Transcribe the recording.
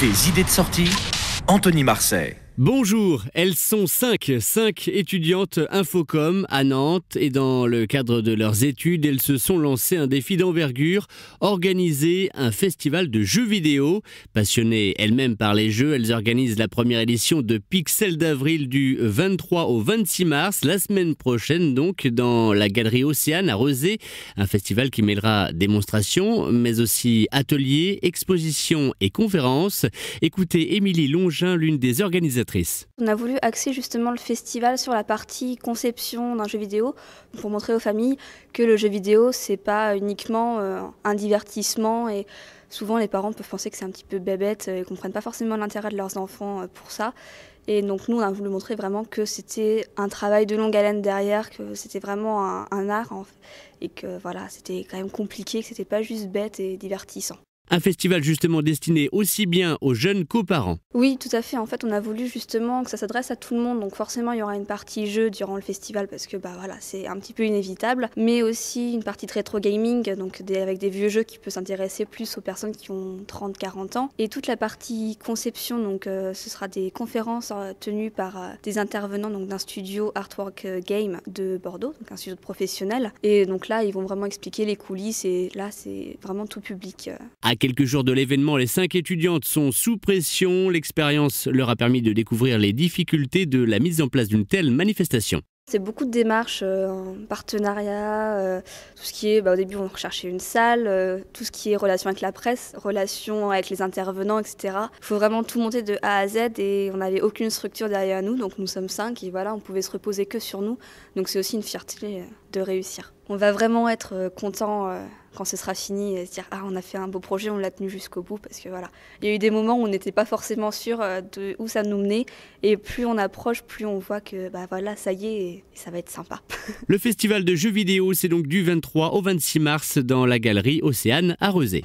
Des idées de sortie, Anthony Marseille. Bonjour, elles sont cinq étudiantes Infocom à Nantes et dans le cadre de leurs études, elles se sont lancées un défi d'envergure, organiser un festival de jeux vidéo. Passionnées elles-mêmes par les jeux, elles organisent la première édition de Pixel d'Avril du 23 au 26 mars, la semaine prochaine donc, dans la galerie Océane à Rezé. Un festival qui mêlera démonstrations, mais aussi ateliers, expositions et conférences. Écoutez Émilie Longin, l'une des organisatrices. On a voulu axer justement le festival sur la partie conception d'un jeu vidéo pour montrer aux familles que le jeu vidéo c'est pas uniquement un divertissement et souvent les parents peuvent penser que c'est un petit peu bébête et comprennent pas forcément l'intérêt de leurs enfants pour ça. Et donc nous on a voulu montrer vraiment que c'était un travail de longue haleine derrière, que c'était vraiment un art et que voilà, c'était quand même compliqué, que c'était pas juste bête et divertissant. Un festival justement destiné aussi bien aux jeunes qu'aux parents. Oui, tout à fait. En fait, on a voulu justement que ça s'adresse à tout le monde. Donc forcément, il y aura une partie jeu durant le festival parce que voilà, c'est un petit peu inévitable. Mais aussi une partie rétro gaming, donc avec des vieux jeux qui peut s'intéresser plus aux personnes qui ont 30-40 ans. Et toute la partie conception, donc ce sera des conférences tenues par des intervenants donc d'un studio Artwork Game de Bordeaux, donc un studio de professionnels. Et donc là, ils vont vraiment expliquer les coulisses et là, c'est vraiment tout public. À quelques jours de l'événement, les 5 étudiantes sont sous pression. L'expérience leur a permis de découvrir les difficultés de la mise en place d'une telle manifestation. C'est beaucoup de démarches en partenariat, tout ce qui est, au début on recherchait une salle, tout ce qui est relation avec la presse, relation avec les intervenants, etc. Il faut vraiment tout monter de A à Z et on n'avait aucune structure derrière nous, donc nous sommes 5 et voilà, on pouvait se reposer que sur nous. Donc c'est aussi une fierté de réussir. On va vraiment être content quand ce sera fini et se dire « Ah, on a fait un beau projet, on l'a tenu jusqu'au bout » parce que voilà, il y a eu des moments où on n'était pas forcément sûr de où ça nous menait et plus on approche, plus on voit que voilà, ça y est et ça va être sympa. Le festival de jeux vidéo, c'est donc du 23 au 26 mars dans la galerie Océane à Rezé.